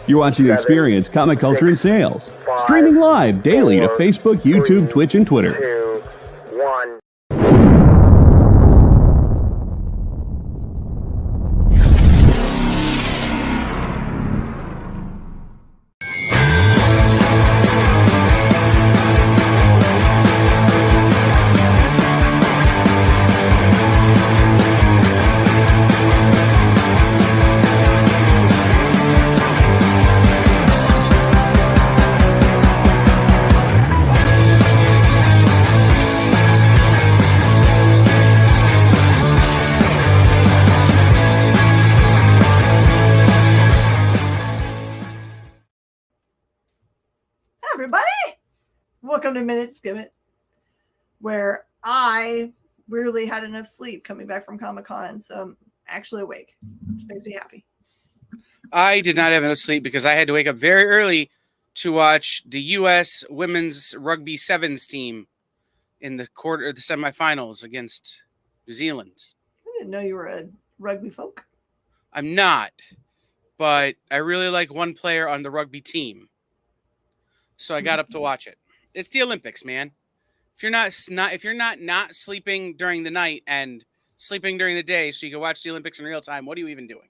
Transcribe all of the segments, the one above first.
You're watching The Experience, Comic Culture and Sales. Streaming live daily to Facebook, YouTube, Twitch, and Twitter. 2, 1. Welcome to Minute Skim It, where I weirdly had enough sleep coming back from Comic-Con, so I'm actually awake, which makes me happy. I did not have enough sleep because I had to wake up very early to watch the U.S. Women's Rugby Sevens team in the semifinals against New Zealand. I didn't know you were a rugby folk. I'm not, but I really like one player on the rugby team, so I got up to watch it. It's the Olympics, man. If you're not sleeping during the night and sleeping during the day so you can watch the Olympics in real time, what are you even doing?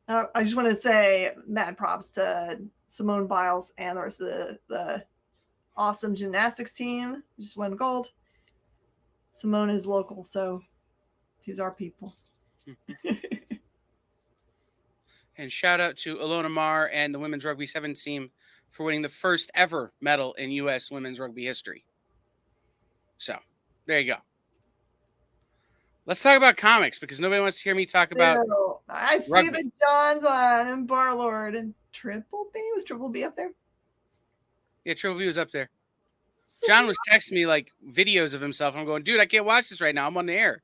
I just want to say mad props to Simone Biles and the rest of the awesome gymnastics team. Just won gold. Simone is local, so she's our people. And shout out to Ilona Maher and the Women's Rugby Sevens team for winning the first ever medal in U.S. women's rugby history. So, there you go. Let's talk about comics because nobody wants to hear me talk about I see rugby. the John's on and Barlord and Triple B. Was Triple B up there? Yeah, Triple B was up there. John was texting me like videos of himself. I'm going, dude, I can't watch this right now. I'm on the air.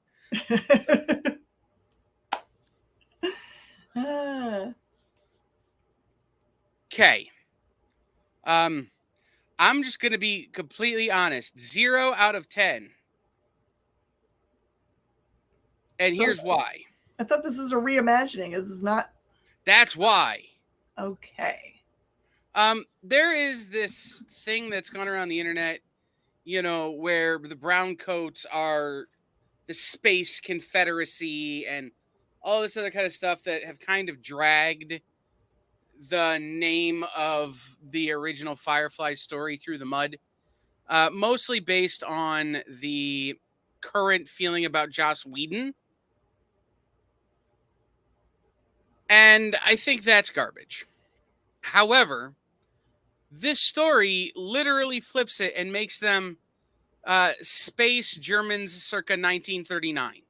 Okay. I'm just going to be completely honest. 0 out of 10. And here's why. I thought this is a reimagining. Is this not? That's why. Okay. There is this thing that's gone around the internet, you know, where the brown coats are the space confederacy and all this other kind of stuff that have kind of dragged the name of the original Firefly story through the mud, mostly based on the current feeling about Joss Whedon. And I think that's garbage. However, this story literally flips it and makes them space Germans circa 1939.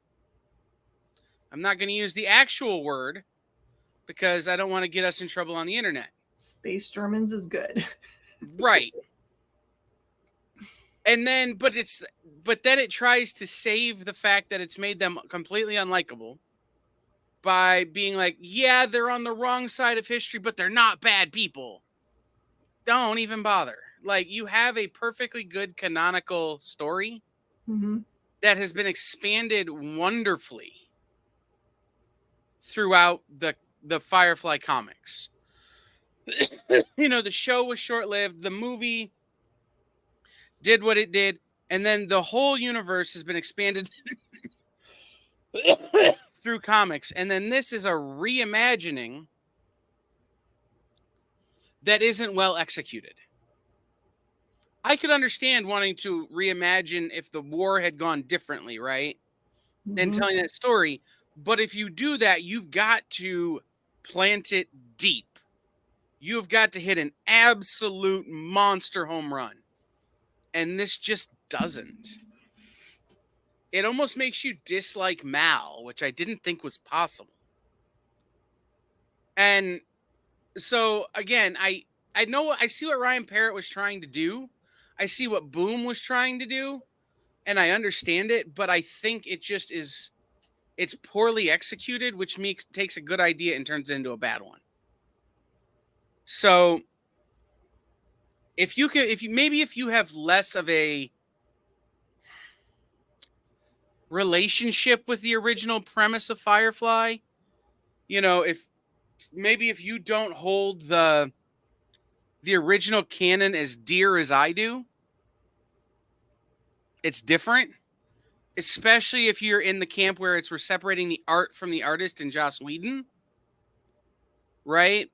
I'm not going to use the actual word because I don't want to get us in trouble on the internet. Space Germans is good. Right. And then, but then it tries to save the fact that it's made them completely unlikable by being like, yeah, they're on the wrong side of history, but they're not bad people. Don't even bother. Like, you have a perfectly good canonical story that has been expanded wonderfully throughout the Firefly comics. You know, the show was short-lived. The movie did what it did. And then the whole universe has been expanded through comics. And then this is a reimagining that isn't well executed. I could understand wanting to reimagine if the war had gone differently, right? And telling that story. But if you do that, you've got to plant it deep. You've got to hit an absolute monster home run. And this just doesn't. It almost makes you dislike Mal, which I didn't think was possible. And so again, I know I see what Ryan Parrott was trying to do. I see what Boom was trying to do, and I understand it, but I think it just is it's poorly executed, which takes a good idea and turns it into a bad one. So if you have less of a relationship with the original premise of Firefly, if you don't hold the original canon as dear as I do, it's different. Especially if you're in the camp where we're separating the art from the artist in Joss Whedon, right?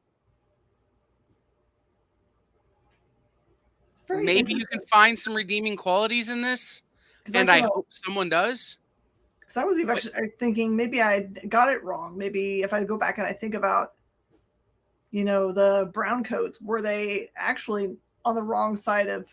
Maybe you can find some redeeming qualities in this, and I hope someone does. Because I was actually thinking maybe I got it wrong. Maybe if I go back and I think about, the brown coats, were they actually on the wrong side of,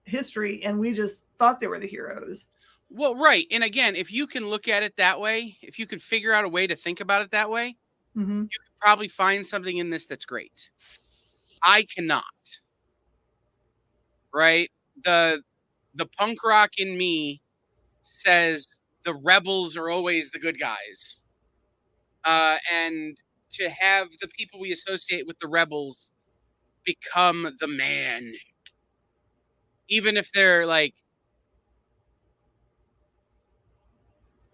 history, and we just thought they were the heroes? Well, right. And again, if you can look at it that way, if you can figure out a way to think about it that way, you can probably find something in this that's great. I cannot. Right? The punk rock in me says the rebels are always the good guys. And to have the people we associate with the rebels become the man, even if they're like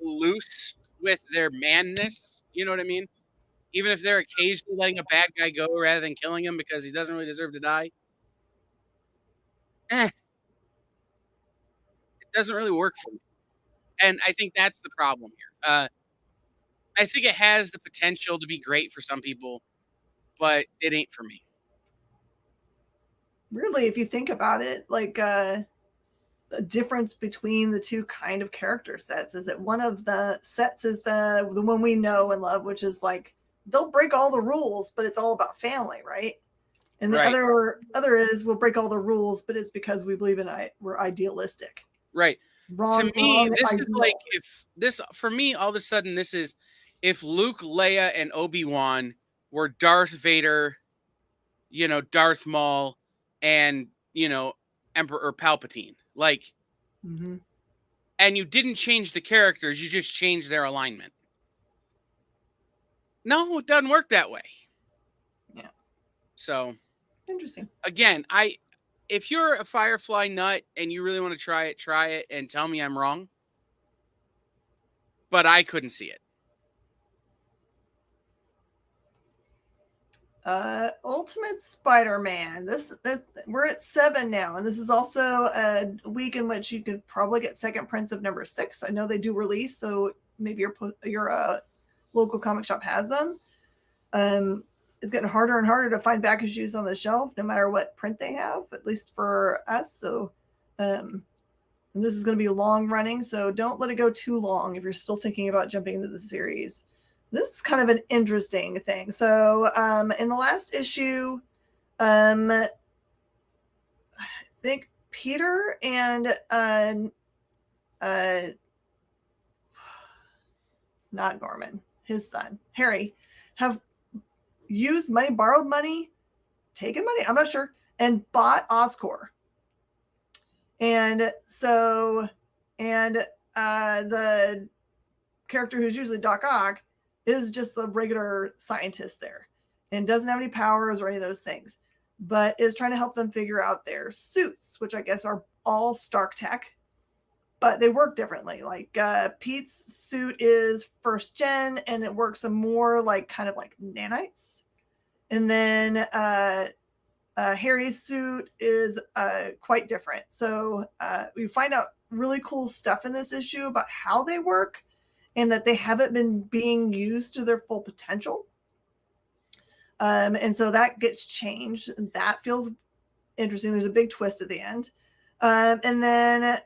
loose with their manness, you know what I mean? Even if they're occasionally letting a bad guy go rather than killing him because he doesn't really deserve to die. It doesn't really work for me. And I think that's the problem here. I think it has the potential to be great for some people, but it ain't for me. Really, if you think about it, like the difference between the two kind of character sets is that one of the sets is the one we know and love, which is like they'll break all the rules, but it's all about family, right? And the other is we'll break all the rules, but it's because we believe in we're idealistic. Right. To me, this is like for me, all of a sudden, this is if Luke, Leia, and Obi-Wan were Darth Vader, Darth Maul, and, Emperor Palpatine. Like, and you didn't change the characters, you just changed their alignment. No, it doesn't work that way. Yeah. So, interesting. Again, if you're a Firefly nut and you really want to try it and tell me I'm wrong. But I couldn't see it. Ultimate Spider-Man. We're at 7 now, and this is also a week in which you could probably get second prints of number 6. I know they do release, so maybe your local comic shop has them. It's getting harder and harder to find back issues on the shelf, no matter what print they have, at least for us. So, and this is going to be long running, so don't let it go too long if you're still thinking about jumping into the series. This is kind of an interesting thing. So, in the last issue, I think Peter and not Norman, his son, Harry, have used money, borrowed money, taken money, I'm not sure, and bought Oscorp. And so, the character who's usually Doc Ock is just a regular scientist there and doesn't have any powers or any of those things, but is trying to help them figure out their suits, which I guess are all Stark tech, but they work differently. Like Pete's suit is first gen and it works more like kind of like nanites. And then Harry's suit is quite different. So we find out really cool stuff in this issue about how they work and that they haven't been being used to their full potential. And so that gets changed. That feels interesting. There's a big twist at the end. And then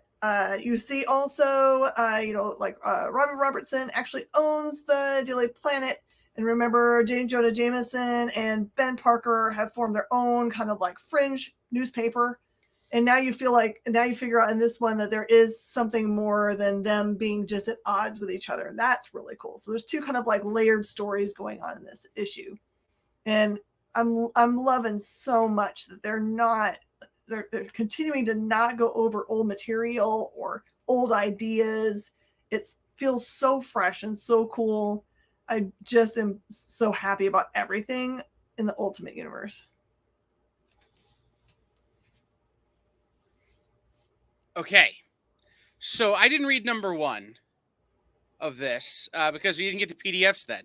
you see also, Robert Robertson actually owns the Daily Planet. And remember, J. Jonah Jameson and Ben Parker have formed their own kind of like fringe newspaper. And now you figure out in this one that there is something more than them being just at odds with each other. And that's really cool. So there's two kind of like layered stories going on in this issue. And I'm loving so much that they're continuing to not go over old material or old ideas. It feels so fresh and so cool. I just am so happy about everything in the Ultimate Universe. Okay. So I didn't read number 1 of this because we didn't get the PDFs then.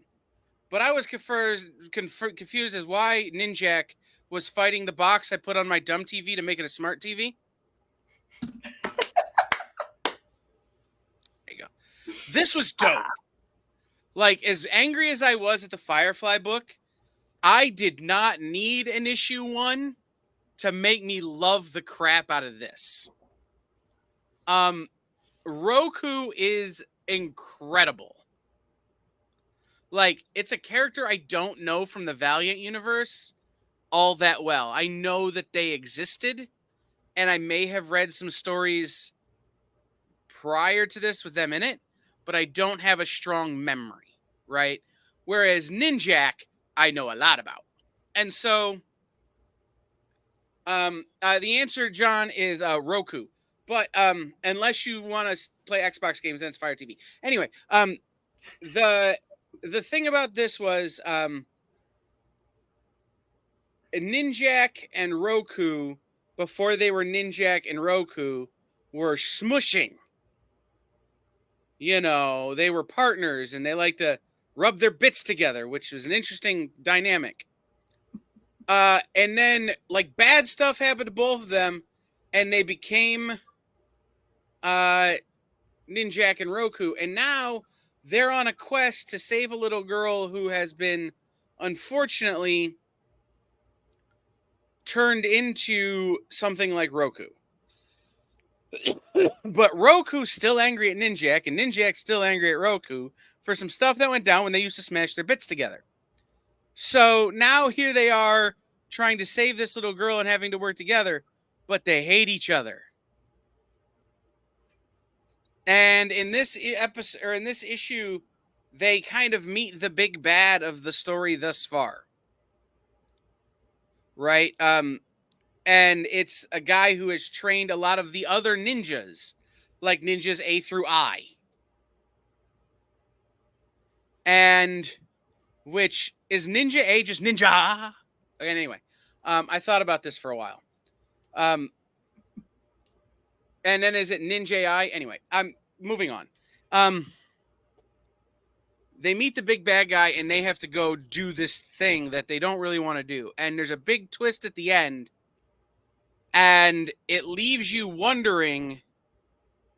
But I was confused as why Ninjak was fighting the box I put on my dumb TV to make it a smart TV. There you go. This was dope. Like, as angry as I was at the Firefly book, I did not need an issue 1 to make me love the crap out of this. Roku is incredible. Like, it's a character I don't know from the Valiant universe all that well. I know that they existed, and I may have read some stories prior to this with them in it, but I don't have a strong memory, right? Whereas Ninjak, I know a lot about. And so, the answer, John, is Roku. But unless you want to play Xbox games, then it's Fire TV. Anyway, the thing about this was Ninjak and Roku, before they were Ninjak and Roku, were smushing. You know, they were partners and they like to rub their bits together, which was an interesting dynamic. And then, like, bad stuff happened to both of them, and they became Ninjak and Roku. And now they're on a quest to save a little girl who has been, unfortunately, turned into something like Roku. But Roku's still angry at Ninjak, and Ninjak's still angry at Roku for some stuff that went down when they used to smash their bits together. So now here they are trying to save this little girl and having to work together, but they hate each other. And in this episode, or in this issue, they kind of meet the big bad of the story thus far. Right? And it's a guy who has trained a lot of the other ninjas, like ninjas A through I. And which is Ninja A just ninja? Okay, anyway, I thought about this for a while. And then is it Ninja I? Anyway, I'm moving on. They meet the big bad guy and they have to go do this thing that they don't really want to do. And there's a big twist at the end. And it leaves you wondering.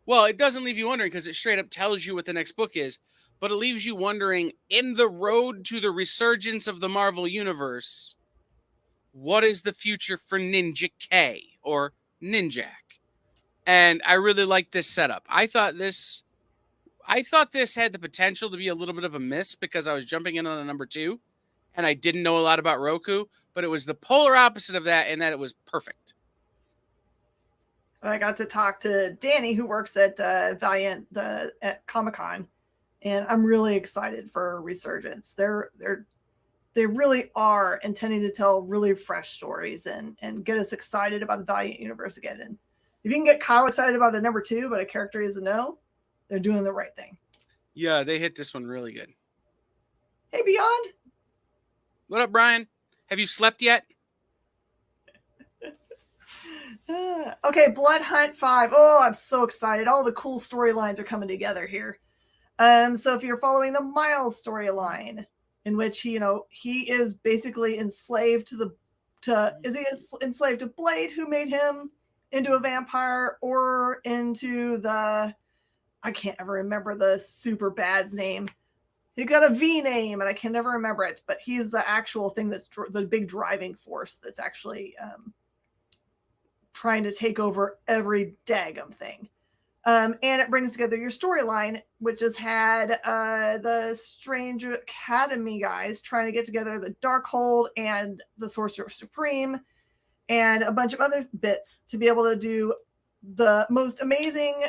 Well, it doesn't leave you wondering because it straight up tells you what the next book is. But it leaves you wondering, in the road to the resurgence of the Marvel Universe, what is the future for Ninja K or Ninjak? And I really like this setup. I thought this had the potential to be a little bit of a miss because I was jumping in on a number 2 and I didn't know a lot about Roku, but it was the polar opposite of that in that it was perfect. I got to talk to Danny, who works at Valiant at Comic-Con, and I'm really excited for Resurgence. They really are intending to tell really fresh stories and get us excited about the Valiant universe again. And if you can get Kyle excited about a number 2, but a character he doesn't know, they're doing the right thing. Yeah, they hit this one really good. Hey, Beyond. What up, Brian? Have you slept yet? Okay, Blood Hunt 5. Oh, I'm so excited. All the cool storylines are coming together here. So if you're following the Miles storyline, in which he is basically enslaved to is he enslaved to Blade, who made him into a vampire, or into I can't ever remember the super bad's name. He got a V name, and I can never remember it, but he's the actual thing that's the big driving force that's actually trying to take over every daggum thing. And it brings together your storyline, which has had the Strange Academy guys trying to get together the Darkhold and the Sorcerer Supreme and a bunch of other bits to be able to do the most amazing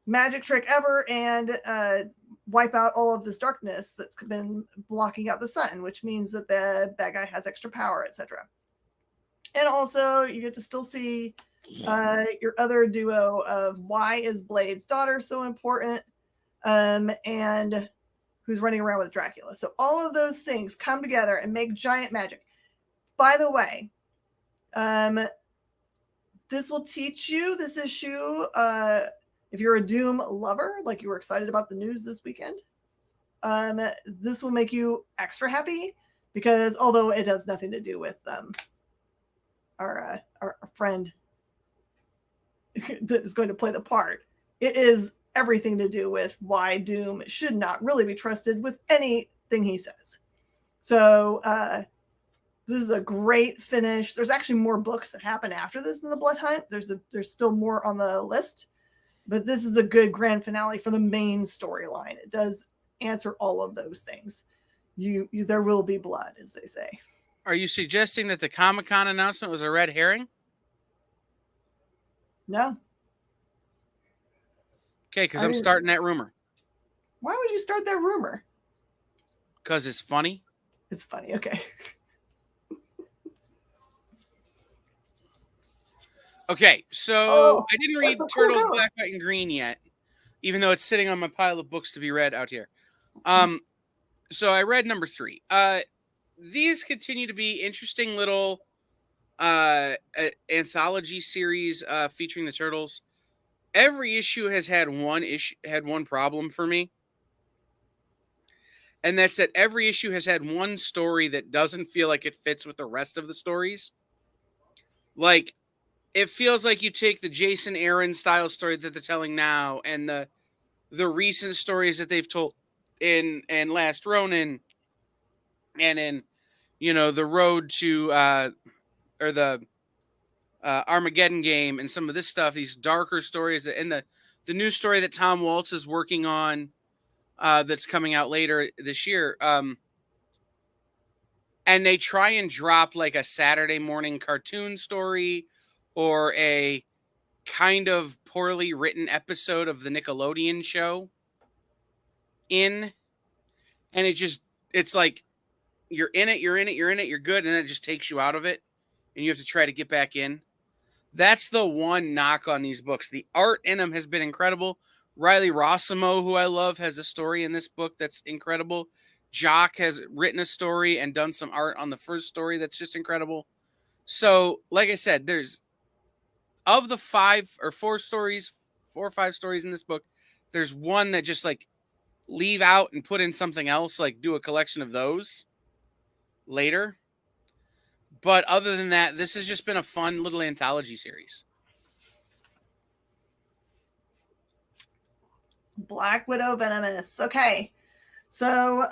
magic trick ever and wipe out all of this darkness that's been blocking out the sun, which means that the bad guy has extra power, etc. And also, you get to still see your other duo of why is Blade's daughter so important, and who's running around with Dracula. So all of those things come together and make giant magic. By the way, this will teach you this issue. If you're a Doom lover, like you were excited about the news this weekend, this will make you extra happy because although it has nothing to do with our friend that is going to play the part, it is everything to do with why Doom should not really be trusted with anything he says. So this is a great finish. There's actually more books that happen after this in the Blood Hunt. There's still more on the list, but this is a good grand finale for the main storyline. It does answer all of those things. There will be blood, as they say. Are you suggesting that the Comic-Con announcement was a red herring? No. Okay, because I'm starting that rumor. Why would you start that rumor? Because it's funny. It's funny, okay. Okay, so I didn't read Turtles Black, White, and Green yet, even though it's sitting on my pile of books to be read out here. So I read number 3. These continue to be interesting little anthology series featuring the Turtles. Every issue has had one problem for me. And that's that every issue has had one story that doesn't feel like it fits with the rest of the stories. Like, it feels like you take the Jason Aaron style story that they're telling now and the recent stories that they've told in Last Ronin and in, the road to or the Armageddon game and some of this stuff, these darker stories, and the new story that Tom Waltz is working on that's coming out later this year. And they try and drop like a Saturday morning cartoon story or a kind of poorly written episode of the Nickelodeon show in. And it's like, you're in it, you're good. And then it just takes you out of it. And you have to try to get back in. That's the one knock on these books. The art in them has been incredible. Riley Rossimo, who I love, has a story in this book that's incredible. Jock has written a story and done some art on the first story that's just incredible. So, like I said, there's of the 4 or 5 stories in this book, there's one that just like leave out and put in something else, like do a collection of those later. But other than that, this has just been a fun little anthology series. Black Widow Venomous. Okay. So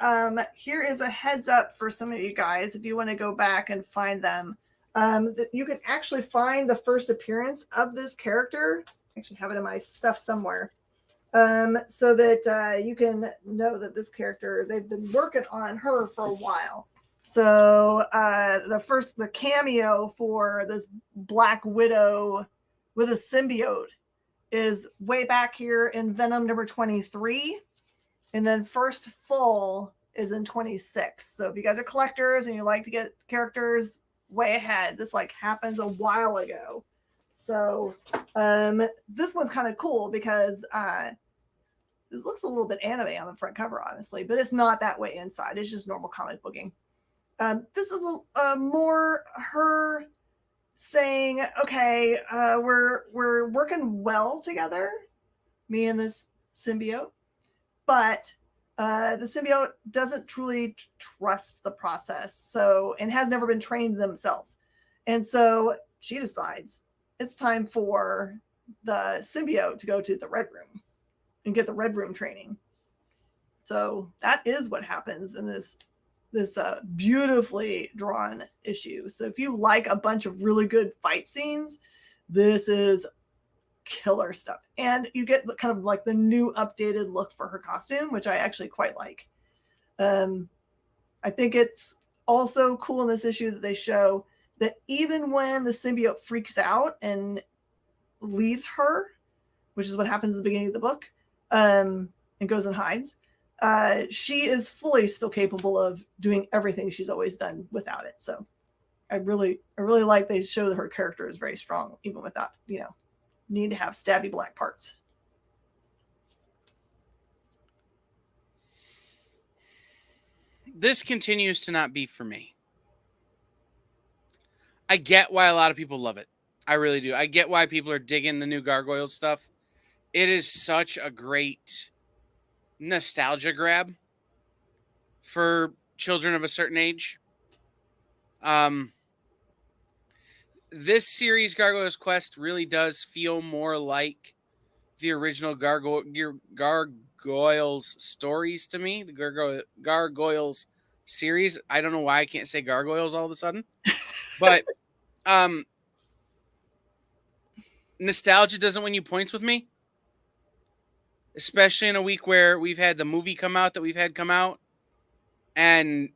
here is a heads up for some of you guys if you want to go back and find them. You can actually find the first appearance of this character. I actually have it in my stuff somewhere. So that you can know that this character, they've been working on her for a while. So the cameo for this Black Widow with a symbiote is way back here in Venom number 23. And then first full is in 26. So if you guys are collectors and you like to get characters way ahead, this like happens a while ago. So this one's kind of cool because this looks a little bit anime on the front cover, honestly, but it's not that way inside. It's just normal comic booking. This is more her saying, okay, we're working well together, me and this symbiote, but The symbiote doesn't truly trust the process, so and has never been trained themselves, and so she decides it's time for the symbiote to go to the Red Room and get the Red Room training. So that is what happens in this beautifully drawn issue. So if you like a bunch of really good fight scenes, this is killer stuff. And you get kind of like the new updated look for her costume, which I actually quite like. I think it's also cool in this issue that they show that even when the symbiote freaks out and leaves her, which is what happens at the beginning of the book, and goes and hides, she is fully still capable of doing everything she's always done without it. So I really like they show that her character is very strong, even without, need to have stabby black parts. This continues to not be for me. I get why a lot of people love it. I really do. I get why people are digging the new Gargoyles stuff. It is such a great nostalgia grab for children of a certain age. This series, Gargoyles Quest, really does feel more like the original Gargoyles stories to me. The Gargoyles series. I don't know why I can't say gargoyles all of a sudden, but nostalgia doesn't win you points with me, especially in a week where we've had the movie come out that we've had come out, and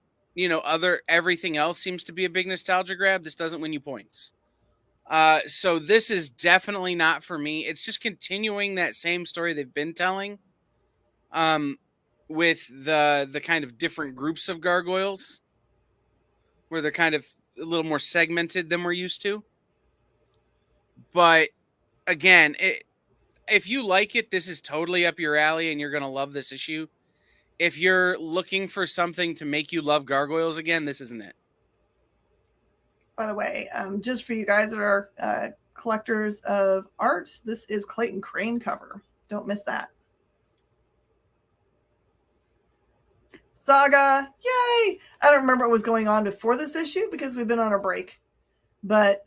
everything else seems to be a big nostalgia grab. This doesn't win you points. So this is definitely not for me. It's just continuing that same story they've been telling, with the kind of different groups of gargoyles, where they're kind of a little more segmented than we're used to. But again, if you like it, this is totally up your alley and you're going to love this issue. If you're looking for something to make you love gargoyles again, this isn't it. By the way, just for you guys that are collectors of art, this is Clayton Crane cover. Don't miss that. Saga, yay! I don't remember what was going on before this issue because we've been on a break. But,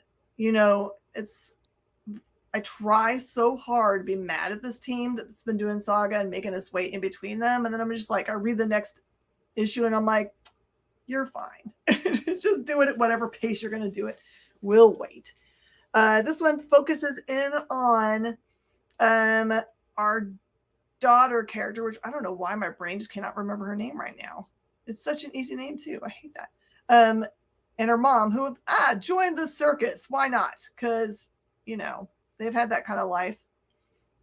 I try so hard to be mad at this team that's been doing Saga and making us wait in between them. And then I'm just like, I read the next issue and I'm like, you're fine. Just do it at whatever pace you're going to do it. We'll wait. This one focuses in on our daughter character, which I don't know why my brain just cannot remember her name right now. It's such an easy name too. I hate that. And her mom, who joined the circus. Why not? Because, they've had that kind of life.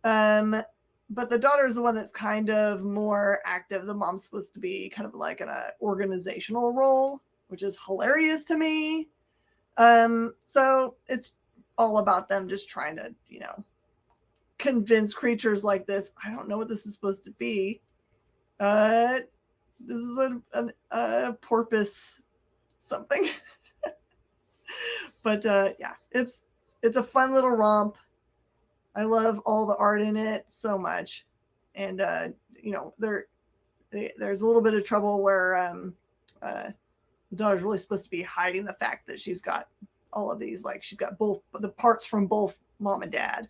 But the daughter is the one that's kind of more active. The mom's supposed to be kind of like in an organizational role, which is hilarious to me. So it's all about them just trying to, convince creatures like this. I don't know what this is supposed to be. This is a porpoise something. But yeah, it's a fun little romp. I love all the art in it so much. And, there's a little bit of trouble where the daughter's really supposed to be hiding the fact that she's got all of these, like she's got both the parts from both mom and dad.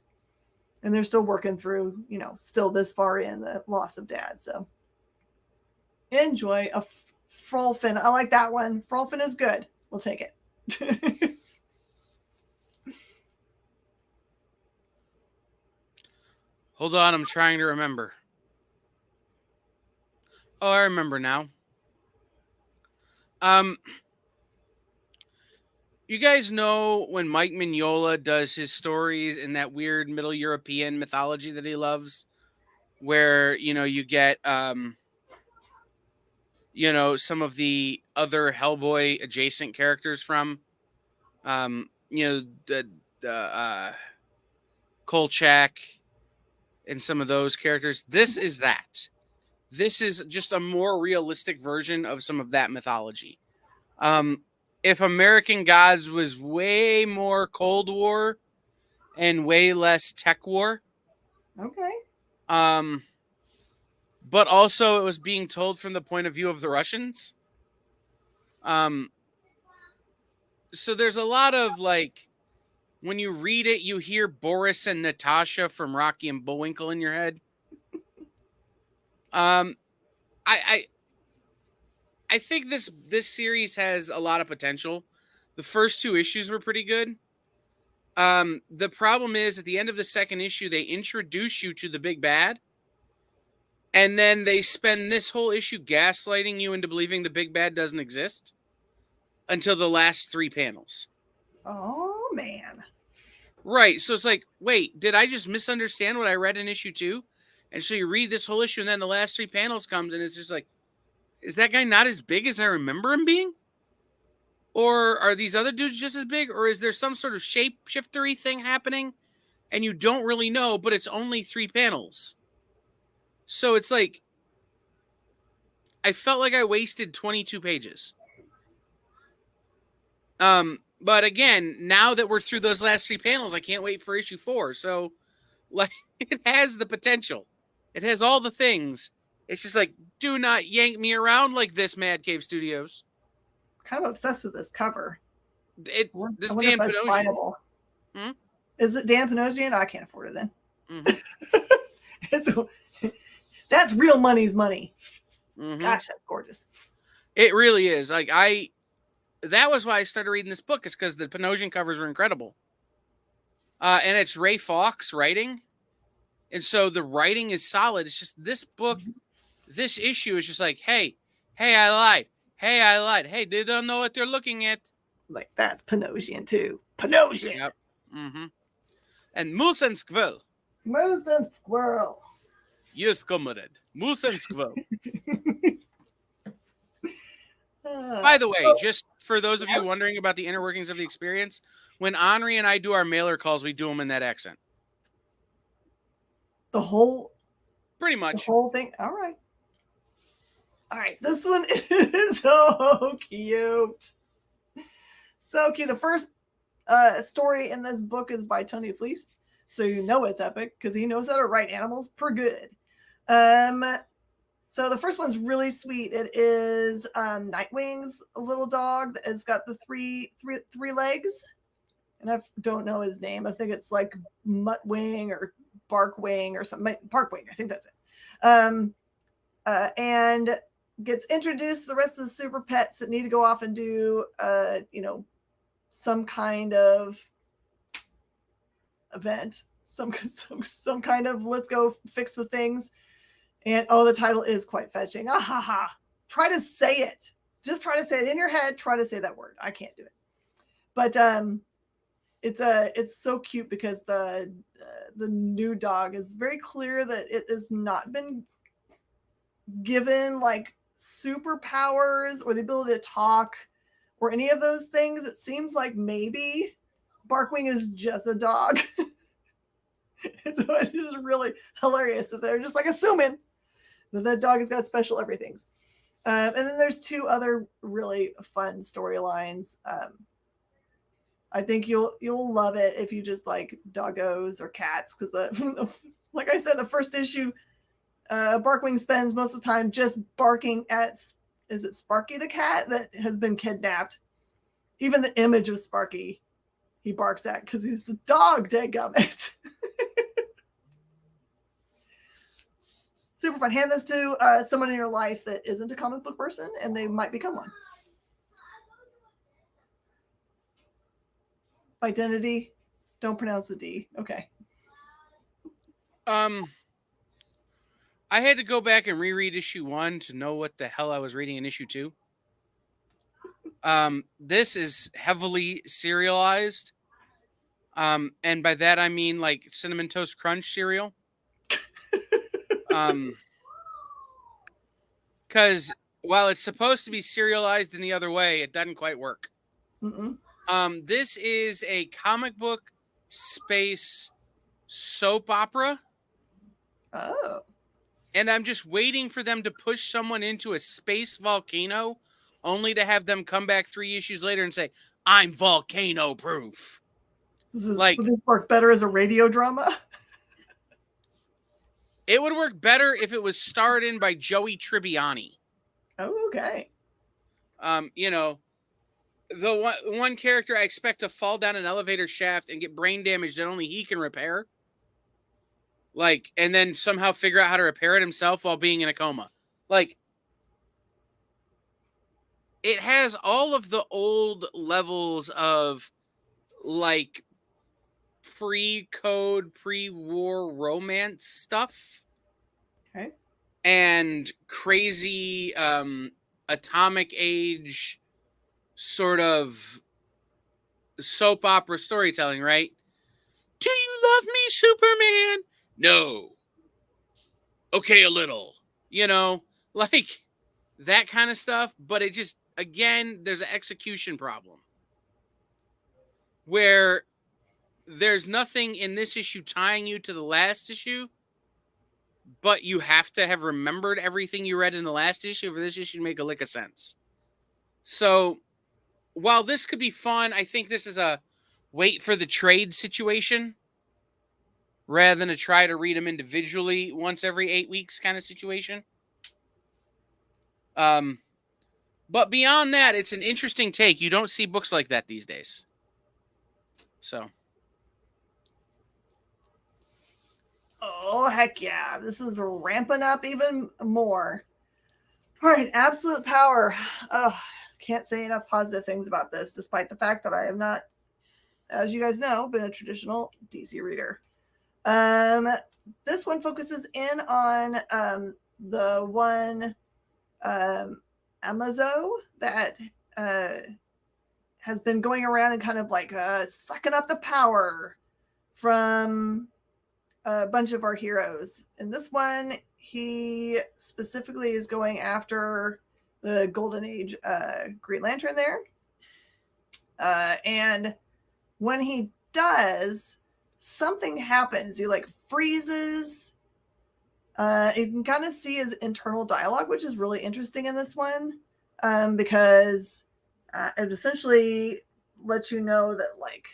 And they're still working through, still this far in the loss of dad. So enjoy a Frolfin. I like that one. Frolfin is good. We'll take it. Hold on, I'm trying to remember. Oh, I remember now. You guys know when Mike Mignola does his stories in that weird Middle European mythology that he loves, where, you get, some of the other Hellboy adjacent characters from, the Kolchak and some of those characters. This is that. This is just a more realistic version of some of that mythology. If American Gods was way more Cold War and way less Tech War. Okay. but also it was being told from the point of view of the Russians. So there's a lot of like, when you read it, you hear Boris and Natasha from Rocky and Bullwinkle in your head. I think this series has a lot of potential. The first 2 issues were pretty good. The problem is at the end of the second issue, they introduce you to the big bad. And then they spend this whole issue gaslighting you into believing the big bad doesn't exist until the last 3 panels. Oh, man. Right. So it's like, wait, did I just misunderstand what I read in issue 2? And so you read this whole issue and then the last 3 panels comes and it's just like, is that guy not as big as I remember him being? Or are these other dudes just as big? Or is there some sort of shape-shiftery thing happening and you don't really know, but it's only 3 panels? So it's like, I felt like I wasted 22 pages. But again, now that we're through those last 3 panels, I can't wait for issue 4. So, like, it has the potential. It has all the things. It's just like, do not yank me around like this, Mad Cave Studios. Kind of obsessed with this cover. This Dan Panosian. Is it Dan Panosian? I can't afford it then. Mm-hmm. That's real money's money. Mm-hmm. Gosh, that's gorgeous. It really is. Like, that was why I started reading this book, is because the Panosian covers were incredible. And it's Ray Fawkes writing. And so the writing is solid. It's just this book, this issue is just like, hey, I lied. Hey, they don't know what they're looking at. Like, that's Panosian too. Panosian. Yep. Mm-hmm. And Moose and Squirrel. Moose and Squirrel. Yes, comrade. Moose and Squirrel. By the way, just for those of you wondering about the inner workings of the experience, when Henri and I do our mailer calls, we do them in that accent. Pretty much. The whole thing. All right. This one is so cute. So cute. The first story in this book is by Tony Fleece. So you know it's epic because he knows how to write animals per good. So the first one's really sweet. It is Nightwing's little dog that has got the three legs. And I don't know his name. I think it's like Muttwing or Barkwing or something. Parkwing, I think that's it. And gets introduced to the rest of the super pets that need to go off and do, some kind of event, some kind of let's go fix the things. And the title is quite fetching. Try to say it. Just try to say it in your head. Try to say that word. I can't do it. But it's so cute because the new dog is very clear that it has not been given like superpowers or the ability to talk or any of those things. It seems like maybe Barkwing is just a dog. So it's just really hilarious that they're just like assuming that dog has got special everythings. And then there's 2 other really fun storylines. I think you'll love it if you just like doggos or cats, because like I said, the first issue, Barkwing spends most of the time just barking at, is it Sparky the cat that has been kidnapped? Even the image of Sparky, he barks at because he's the dog, dadgummit. Super fun. Hand this to someone in your life that isn't a comic book person, and they might become one. Identity. Don't pronounce the D. Okay. I had to go back and reread issue 1 to know what the hell I was reading in issue 2. This is heavily serialized. And by that I mean like Cinnamon Toast Crunch cereal. Because while it's supposed to be serialized in the other way, it doesn't quite work. Mm-mm. This is a comic book space soap opera. Oh. And I'm just waiting for them to push someone into a space volcano only to have them come back 3 issues later and say, I'm volcano proof. Would this work better as a radio drama? It would work better if it was starred in by Joey Tribbiani. Oh, okay. You know, the one character I expect to fall down an elevator shaft and get brain damage that only he can repair. Like, and then somehow figure out how to repair it himself while being in a coma. Like, it has all of the old levels of, like, pre-code, pre-war romance stuff. Okay. And crazy atomic age sort of soap opera storytelling, right? Do you love me, Superman? No. Okay, a little. You know, like that kind of stuff. But it just, again, there's an execution problem where there's nothing in this issue tying you to the last issue, but you have to have remembered everything you read in the last issue for this issue to make a lick of sense. So while this could be fun, I think this is a wait for the trade situation rather than a try to read them individually once every 8 weeks kind of situation. But beyond that, it's an interesting take. You don't see books like that these days. So. Oh, heck yeah. This is ramping up even more. All right, Absolute Power. Oh, can't say enough positive things about this, despite the fact that I have not, as you guys know, been a traditional DC reader. This one focuses in on the one Amazo that has been going around and kind of like sucking up the power from a bunch of our heroes. In this one, he specifically is going after the Golden Age Green Lantern there. And when he does, something happens. He like freezes. You can kind of see his internal dialogue, which is really interesting in this one, because it essentially lets you know that like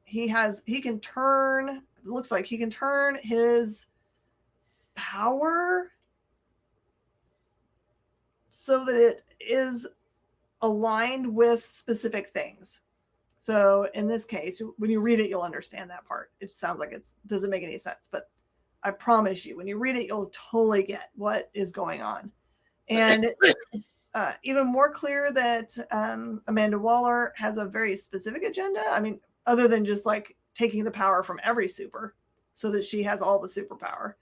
he can turn, it looks like he can turn his power so that it is aligned with specific things. So in this case, when you read it, you'll understand that part. It sounds like it doesn't make any sense, but I promise you, when you read it, you'll totally get what is going on. And even more clear that Amanda Waller has a very specific agenda. I mean, other than just like taking the power from every super so that she has all the superpower,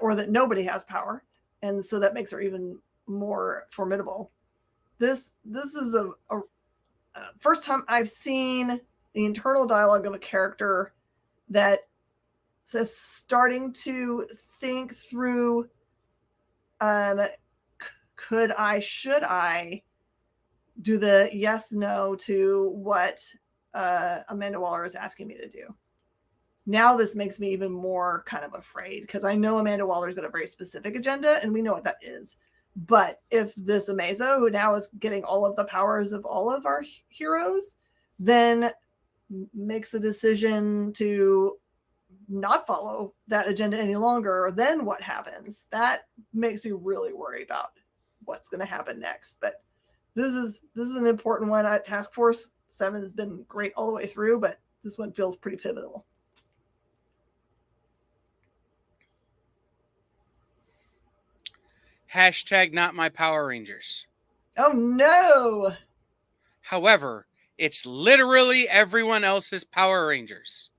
or that nobody has power. And so that makes her even more formidable. This is a first time I've seen the internal dialogue of a character that says starting to think through, should I do the yes, no to what Amanda Waller is asking me to do. Now this makes me even more kind of afraid because I know Amanda Waller's got a very specific agenda and we know what that is. But if this Amazo, who now is getting all of the powers of all of our heroes, then makes the decision to not follow that agenda any longer, then what happens? That makes me really worry about what's going to happen next. But this is an important one. Task Force 7 has been great all the way through, but this one feels pretty pivotal. Hashtag not my Power Rangers. Oh no! However, it's literally everyone else's Power Rangers.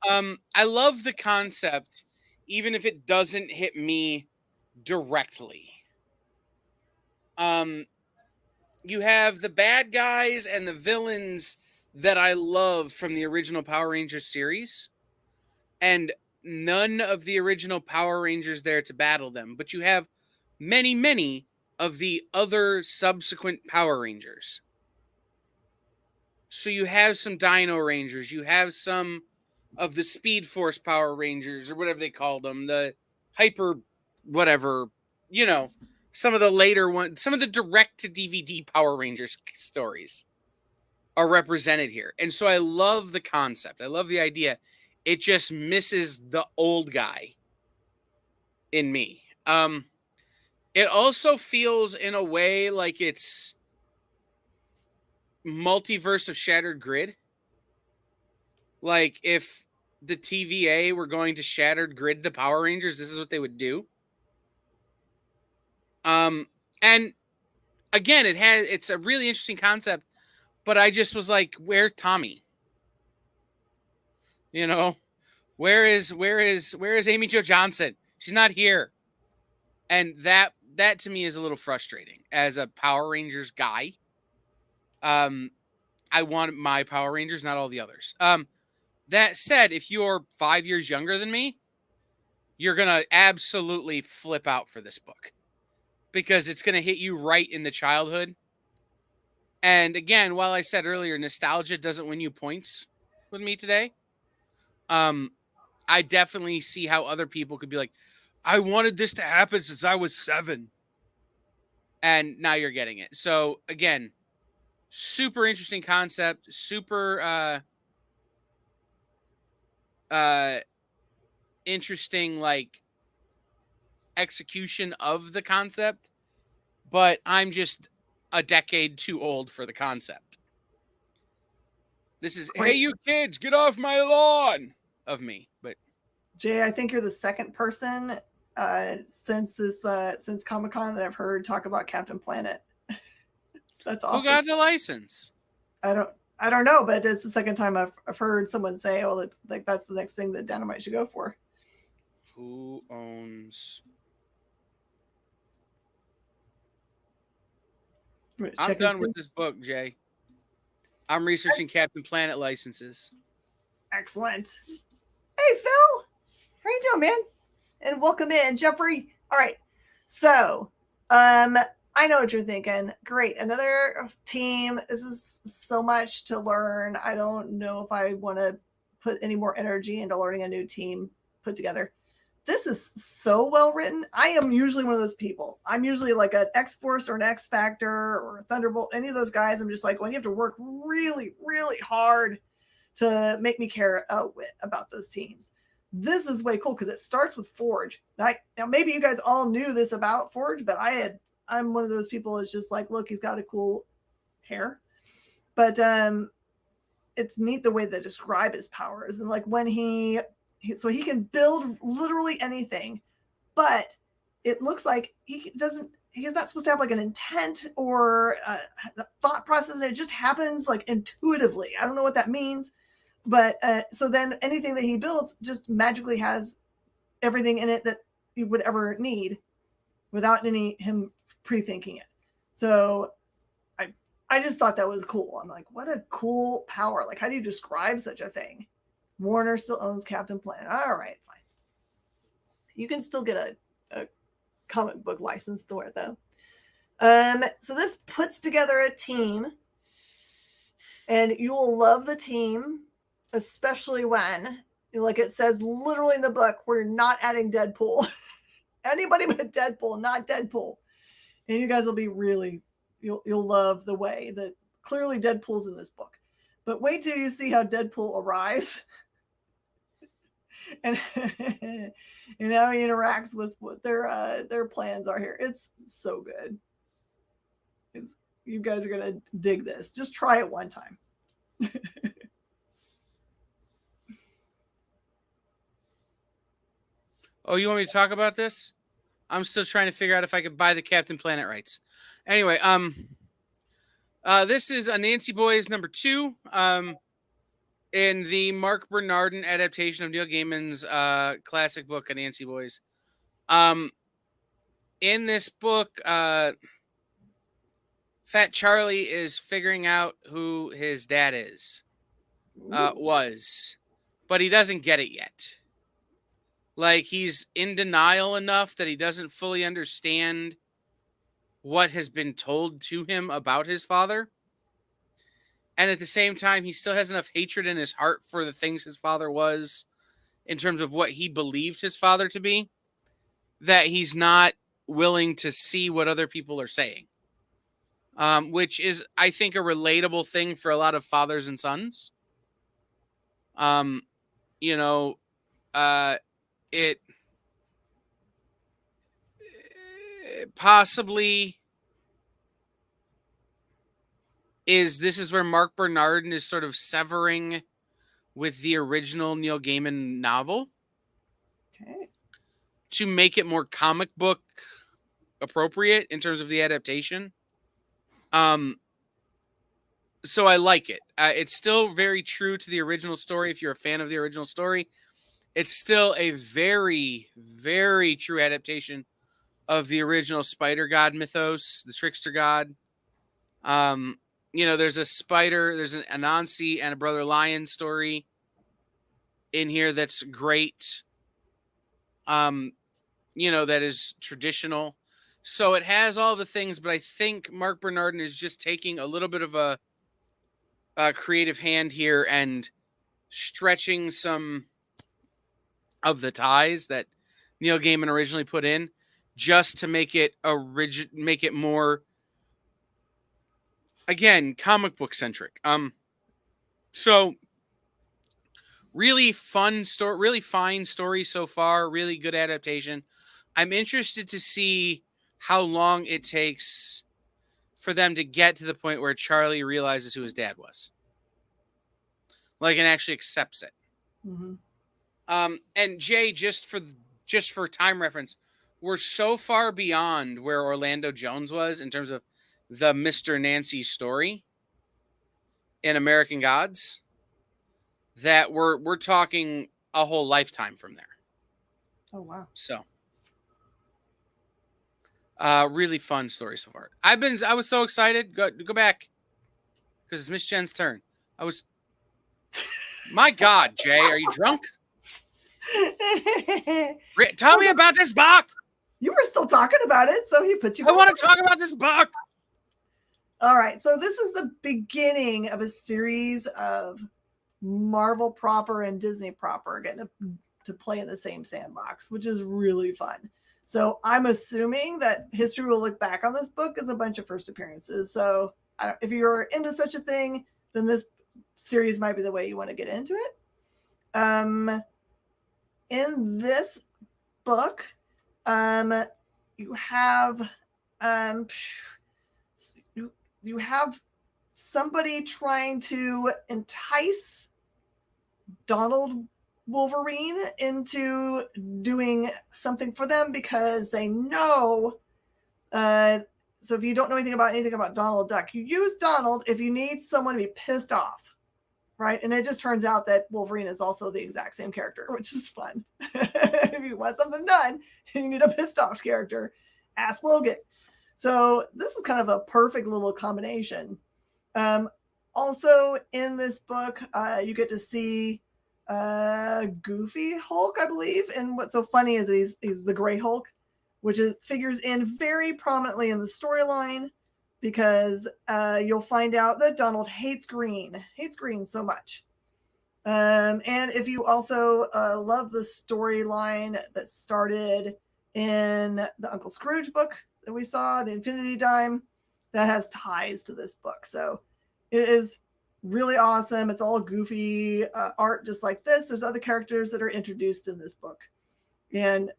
I love the concept, even if it doesn't hit me directly. You have the bad guys and the villains that I love from the original Power Rangers series, and none of the original Power Rangers there to battle them, but you have many, many of the other subsequent Power Rangers. So you have some Dino Rangers, you have some of the Speed Force Power Rangers, or whatever they called them, the Hyper whatever, you know, some of the later ones, some of the direct-to-DVD Power Rangers stories are represented here. And so I love the concept. I love the idea. it just misses the old guy in me. It also feels in a way like it's Multiverse of Shattered Grid. Like if the TVA were going to Shattered Grid the Power Rangers, this is what they would do. And again, it's a really interesting concept, but I just was like, where's Tommy? You know, where is Amy Jo Johnson? She's not here. And that to me is a little frustrating as a Power Rangers guy. I want my Power Rangers, not all the others. That said, if you're 5 years younger than me, you're going to absolutely flip out for this book because it's going to hit you right in the childhood. And again, while I said earlier, nostalgia doesn't win you points with me today. I definitely see how other people could be like, I wanted this to happen since I was 7. And now you're getting it. So again, super interesting concept, super interesting like execution of the concept, but I'm just a decade too old for the concept. This is, hey, you kids, get off my lawn of me. But Jay, I think you're the second person since Comic-Con that I've heard talk about Captain Planet. That's awesome. Who got the license? I don't know, but it's the second time I've heard someone say, "Oh, like that's the next thing that Dynamite should go for." Who owns? I'm done with this book, Jay. I'm researching Captain Planet licenses. Excellent. Hey, Phil. How you doing, man? And welcome in, Jeffrey. All right. So, I know what you're thinking. Great. Another team. This is so much to learn. I don't know if I want to put any more energy into learning a new team put together. This is so well written. I am usually one of those people. I'm usually like an X-Force or an X-Factor or a Thunderbolt. Any of those guys, I'm just like, when you have to work really, really hard to make me care about those teams. This is way cool because it starts with Forge. Now, maybe you guys all knew this about Forge, but I'm one of those people that's just like, look, he's got a cool hair. But it's neat the way they describe his powers. And like when so he can build literally anything, but it looks like he's not supposed to have like an intent or a thought process. And it just happens like intuitively. I don't know what that means, but so then anything that he builds just magically has everything in it that you would ever need without him pre-thinking it. So I just thought that was cool. I'm like, what a cool power. Like, how do you describe such a thing? Warner still owns Captain Planet. All right, fine. You can still get a comic book license for it, though. So this puts together a team, and you will love the team, especially when, like it says literally in the book, we're not adding Deadpool. Anybody but Deadpool, not Deadpool. And you guys will be really, you'll love the way that clearly Deadpool's in this book. But wait till you see how Deadpool arrives. And how he interacts with what their plans are here. It's so good. You guys are gonna dig this. Just try it one time. Oh, you want me to talk about this? I'm still trying to figure out if I could buy the Captain Planet rights. Anyway, this is a Nancy Boys number 2. In the Mark Bernardin adaptation of Neil Gaiman's classic book, Nancy Boys. In this book, Fat Charlie is figuring out who his dad was, but he doesn't get it yet. Like, he's in denial enough that he doesn't fully understand what has been told to him about his father. And at the same time, he still has enough hatred in his heart for the things his father was, in terms of what he believed his father to be, that he's not willing to see what other people are saying. Which is, I think, a relatable thing for a lot of fathers and sons. you know, it possibly this is where Mark Bernardin is sort of severing with the original Neil Gaiman novel Okay. to make it more comic book appropriate in terms of the adaptation. So I like it. It's still very true to the original story. If you're a fan of the original story, it's still a very, very true adaptation of the original Spider God mythos, the trickster god. There's a spider, there's an Anansi and a brother lion story in here that's great. That is traditional. So it has all the things, but I think Mark Bernardin is just taking a little bit of a creative hand here and stretching some of the ties that Neil Gaiman originally put in, just to make it make it more, again, comic book centric. So really fun story, really fine story so far, really good adaptation. I'm interested to see how long it takes for them to get to the point where Charlie realizes who his dad was. Like, and actually accepts it. Mm-hmm. And Jay, just for time reference, we're so far beyond where Orlando Jones was in terms of the Mr. Nancy story in American Gods that we're talking a whole lifetime from there. Oh wow! So, really fun story so far. I was so excited. Go back because it's Miss Jen's turn. My God, Jay, are you drunk? Tell me about this book. You were still talking about it, so he put you. I want to talk about this book. All right, so this is the beginning of a series of Marvel proper and Disney proper getting to play in the same sandbox, which is really fun. So I'm assuming that history will look back on this book as a bunch of first appearances. So if you're into such a thing, then this series might be the way you want to get into it. In this book, you have you have somebody trying to entice Donald Wolverine into doing something for them because they know. So if you don't know anything about Donald Duck, you use Donald if you need someone to be pissed off, right? And it just turns out that Wolverine is also the exact same character, which is fun. If you want something done, you need a pissed off character. Ask Logan. So this is kind of a perfect little combination. Also in this book, you get to see Goofy Hulk, I believe. And what's so funny is that he's the Gray Hulk, which figures in very prominently in the storyline because you'll find out that Donald hates green so much. And if you also love the storyline that started in the Uncle Scrooge book that we saw, the Infinity Dime, that has ties to this book. So it is really awesome. It's all goofy art just like this. There's other characters that are introduced in this book. And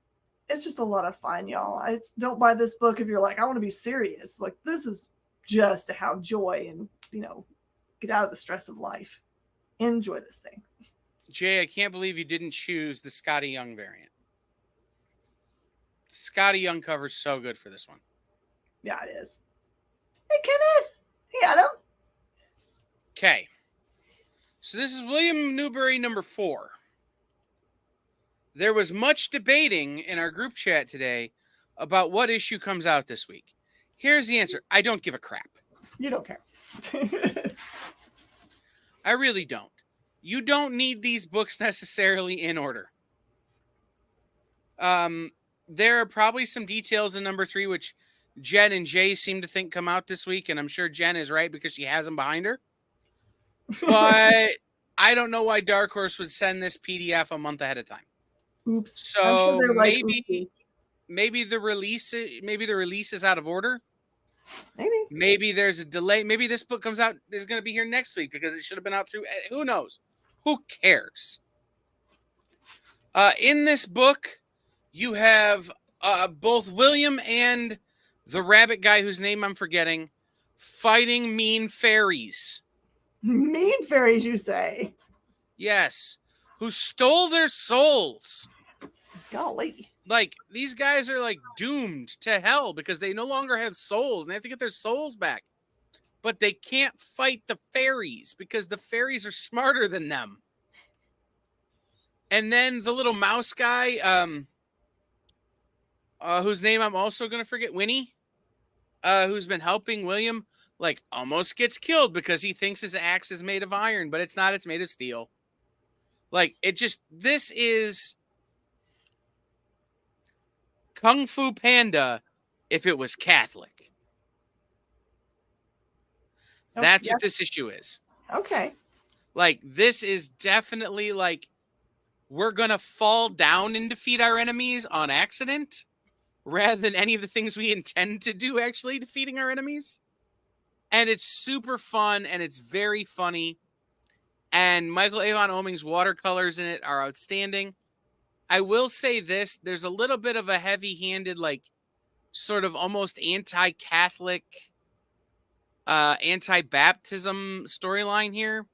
it's just a lot of fun, y'all. Don't buy this book if you're like, I want to be serious. Like, this is just to have joy and, get out of the stress of life. Enjoy this thing. Jay, I can't believe you didn't choose the Scotty Young variant. Scotty Young cover's so good for this one. Yeah, it is. Hey, Kenneth. Hey, Adam. Okay. So this is William Newberry number 4. There was much debating in our group chat today about what issue comes out this week. Here's the answer. I don't give a crap. You don't care. I really don't. You don't need these books necessarily in order. There are probably some details in number 3 which Jen and Jay seem to think come out this week, and I'm sure Jen is right because she has them behind her. But I don't know why Dark Horse would send this PDF a month ahead of time. Oops. So sure like, maybe the release is out of order. Maybe there's a delay. Maybe this book is going to be here next week because it should have been out through. Who knows? Who cares? In this book, you have both William and the rabbit guy whose name I'm forgetting fighting mean fairies. Mean fairies, you say? Yes, who stole their souls. Golly. Like, these guys are like doomed to hell because they no longer have souls and they have to get their souls back. But they can't fight the fairies because the fairies are smarter than them. And then the little mouse guy, whose name I'm also going to forget, Winnie, who's been helping William, like, almost gets killed because he thinks his axe is made of iron, but it's not. It's made of steel. Like, this is Kung Fu Panda if it was Catholic. That's what this issue is. Okay. Like, this is definitely like, we're going to fall down and defeat our enemies on accident rather than any of the things we intend to do actually defeating our enemies. And it's super fun and it's very funny. And Michael Avon Oeming's watercolors in it are outstanding. I will say this, there's a little bit of a heavy-handed, like, sort of almost anti-Catholic, anti-baptism storyline here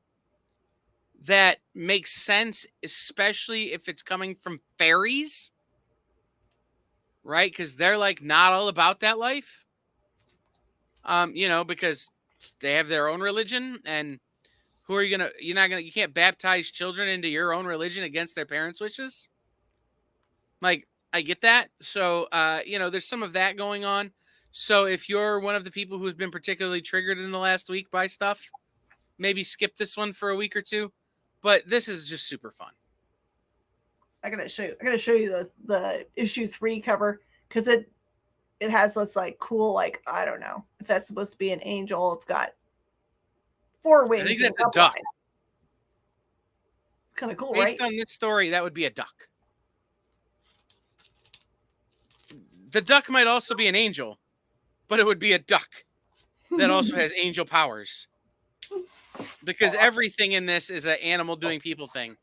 that makes sense, especially if it's coming from fairies, right? Because they're, like, not all about that life, because they have their own religion, and who are you you can't baptize children into your own religion against their parents' wishes. Like, I get that. So, there's some of that going on. So if you're one of the people who's been particularly triggered in the last week by stuff, maybe skip this one for a week or two. But this is just super fun. I gotta show you the issue 3 cover because it has this like cool, like, I don't know if that's supposed to be an angel. It's got 4 wings. I think that's a duck. It's kind of cool, Based right? on this story, that would be a duck. The duck might also be an angel, but it would be a duck that also has angel powers. Because everything in this is an animal doing people thing.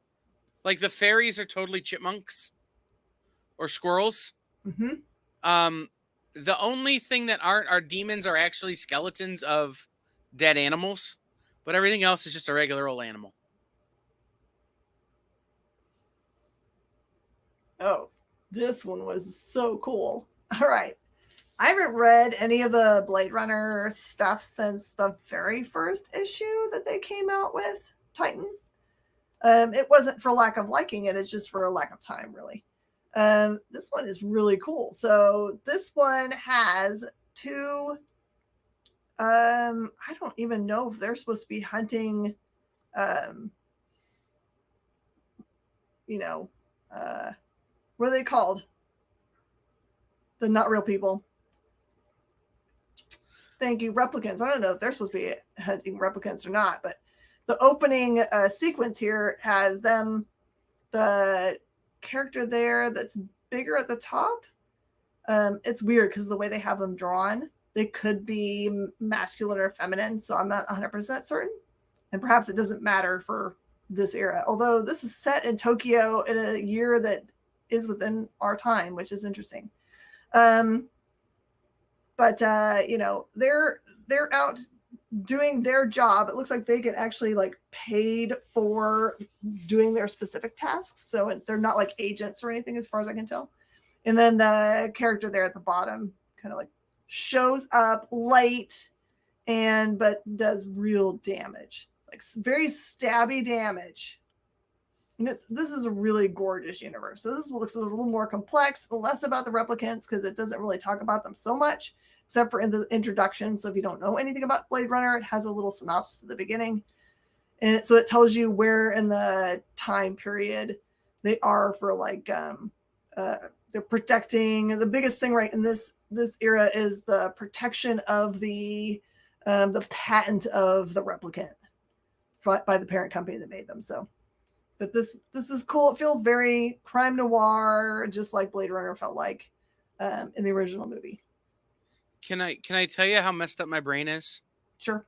Like, the fairies are totally chipmunks or squirrels. Mm-hmm. The only thing that aren't are demons are actually skeletons of dead animals, but everything else is just a regular old animal. Oh, this one was so cool. All right. I haven't read any of the Blade Runner stuff since the very first issue that they came out with, Titan. It wasn't for lack of liking it, it's just for a lack of time, really. This one is really cool. So this one has 2, I don't even know if they're supposed to be hunting, what are they called? The not real people. Thank you, replicants. I don't know if they're supposed to be hunting replicants or not, but the opening sequence here has them, the character there that's bigger at the top. It's weird because the way they have them drawn, they could be masculine or feminine, so I'm not 100% certain. And perhaps it doesn't matter for this era, although this is set in Tokyo in a year that is within our time, which is interesting. But they're out doing their job. It looks like they get actually like paid for doing their specific tasks. So they're not like agents or anything as far as I can tell. And then the character there at the bottom kind of like shows up late but does real damage, like very stabby damage. And this is a really gorgeous universe. So this looks a little more complex, less about the replicants because it doesn't really talk about them so much, except for in the introduction. So if you don't know anything about Blade Runner, it has a little synopsis at the beginning. And so it tells you where in the time period they are for like, they're protecting. The biggest thing right in this era is the protection of the patent of the replicant by the parent company that made them. So. But this is cool. It feels very crime noir, just like Blade Runner felt like in the original movie. Can I tell you how messed up my brain is? Sure.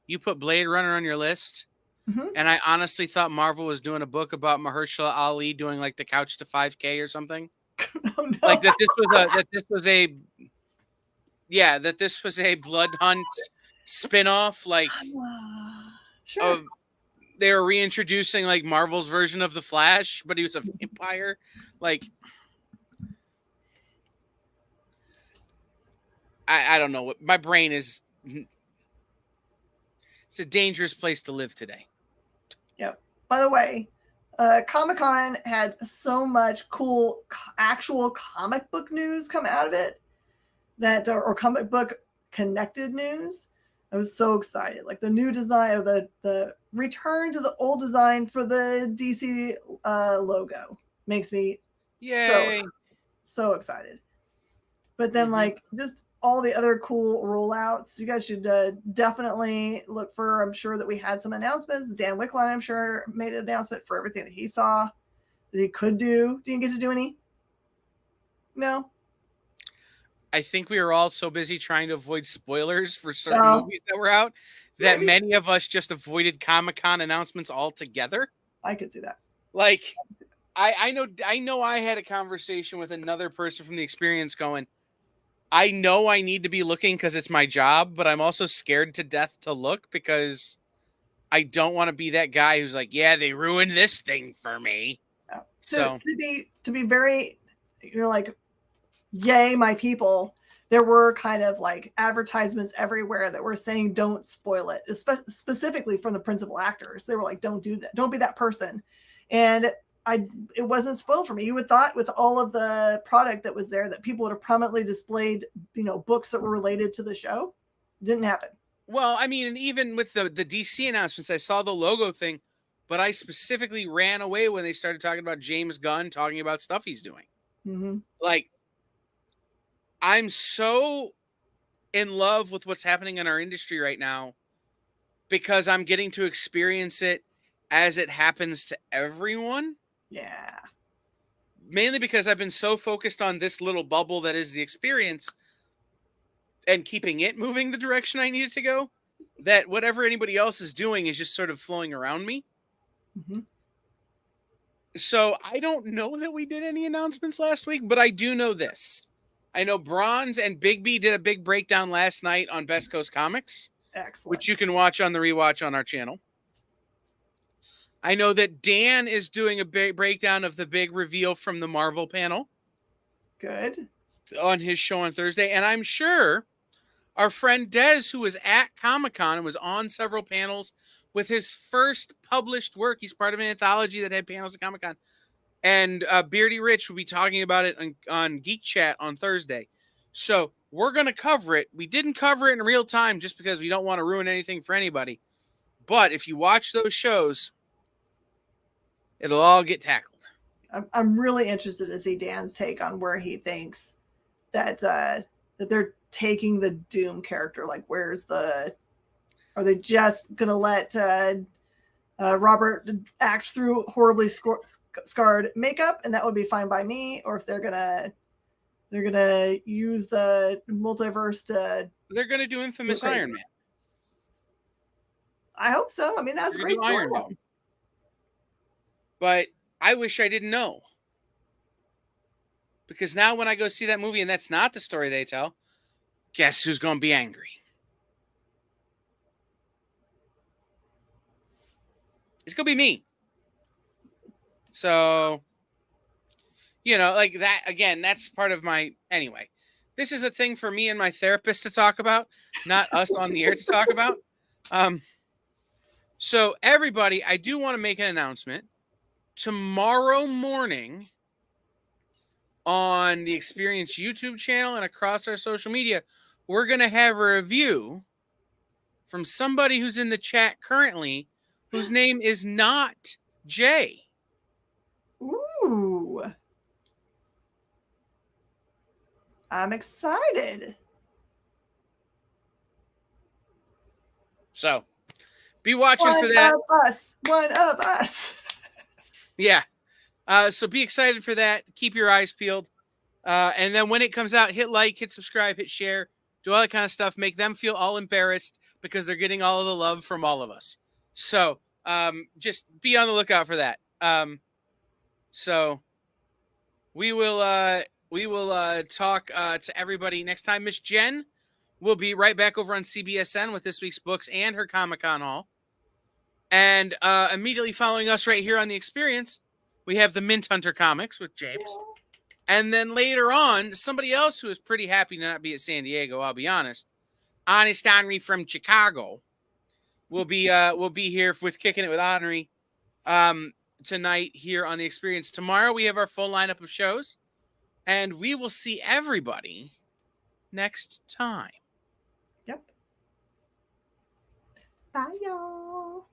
You put Blade Runner on your list, Mhm. And I honestly thought Marvel was doing a book about Mahershala Ali doing like the couch to 5K or something. Oh no. Like that this was a blood hunt spin-off, like Sure. of they were reintroducing like Marvel's version of the Flash, but he was a vampire. Like I don't know what my brain is. It's a dangerous place to live today. Yep. By the way, Comic-Con had so much cool actual comic book news come out of it that or comic book connected news. I was so excited. Like the new design of the return to the old design for the DC logo makes me so excited. But then like just all the other cool rollouts, you guys should definitely look for. I'm sure that we had some announcements. Dan Wickline, I'm sure, made an announcement for everything that he saw that he could do. Didn't get to do any? No. I think we were all so busy trying to avoid spoilers for certain movies that were out that many of us just avoided Comic-Con announcements altogether. I could see that. Like, I know I had a conversation with another person from the experience going, I know I need to be looking because it's my job, but I'm also scared to death to look because I don't want to be that guy who's like, yeah, they ruined this thing for me. Yeah. So to be very, like, yay, my people, there were kind of like advertisements everywhere that were saying don't spoil it, specifically from the principal actors. They were like, don't do that, don't be that person. And it wasn't spoiled for me. You would thought with all of the product that was there that people would have prominently displayed, books that were related to the show. Didn't happen. Well, I mean, and even with the DC announcements, I saw the logo thing, but I specifically ran away when they started talking about James Gunn talking about stuff he's doing. Mm-hmm. Like, I'm so in love with what's happening in our industry right now because I'm getting to experience it as it happens to everyone. Yeah. Mainly because I've been so focused on this little bubble that is the experience and keeping it moving the direction I need it to go, that whatever anybody else is doing is just sort of flowing around me. Mm-hmm. So I don't know that we did any announcements last week, but I do know this. I know Bronze and Big B did a big breakdown last night on Best Coast Comics. Excellent. Which you can watch on the rewatch on our channel. I know that Dan is doing a big breakdown of the big reveal from the Marvel panel. Good. On his show on Thursday. And I'm sure our friend Des, who was at Comic-Con and was on several panels with his first published work, he's part of an anthology that had panels at Comic-Con. And Beardy Rich will be talking about it on Geek Chat on Thursday. So we're going to cover it. We didn't cover it in real time just because we don't want to ruin anything for anybody. But if you watch those shows, it'll all get tackled. I'm really interested to see Dan's take on where he thinks that they're taking the Doom character. Like, are they just going to let Robert act through horribly scarred makeup, and that would be fine by me, or if they're gonna use the multiverse to. They're gonna do Infamous Iron Man. I hope so. I mean, that's great. Iron Man. But I wish I didn't know, because now when I go see that movie and that's not the story they tell, guess who's gonna be angry? It's gonna be me. So, like that, again, that's part of my, anyway, this is a thing for me and my therapist to talk about, not us on the air to talk about. So everybody, I do want to make an announcement. Tomorrow morning on the Experience YouTube channel and across our social media, we're going to have a review from somebody who's in the chat currently, whose name is not Jay. Ooh. I'm excited. So, be watching for that. One of us. Yeah. So be excited for that. Keep your eyes peeled. And then when it comes out, hit like, hit subscribe, hit share, do all that kind of stuff. Make them feel all embarrassed because they're getting all of the love from all of us. So just be on the lookout for that. So we will talk to everybody next time. Miss Jen will be right back over on CBSN with this week's books and her Comic-Con haul. And immediately following us right here on The Experience, we have the Mint Hunter comics with James. And then later on, somebody else who is pretty happy to not be at San Diego, I'll be honest, Honest Henry from Chicago, will be here with Kicking It with Henry tonight here on The Experience. Tomorrow we have our full lineup of shows, and we will see everybody next time. Yep. Bye, y'all.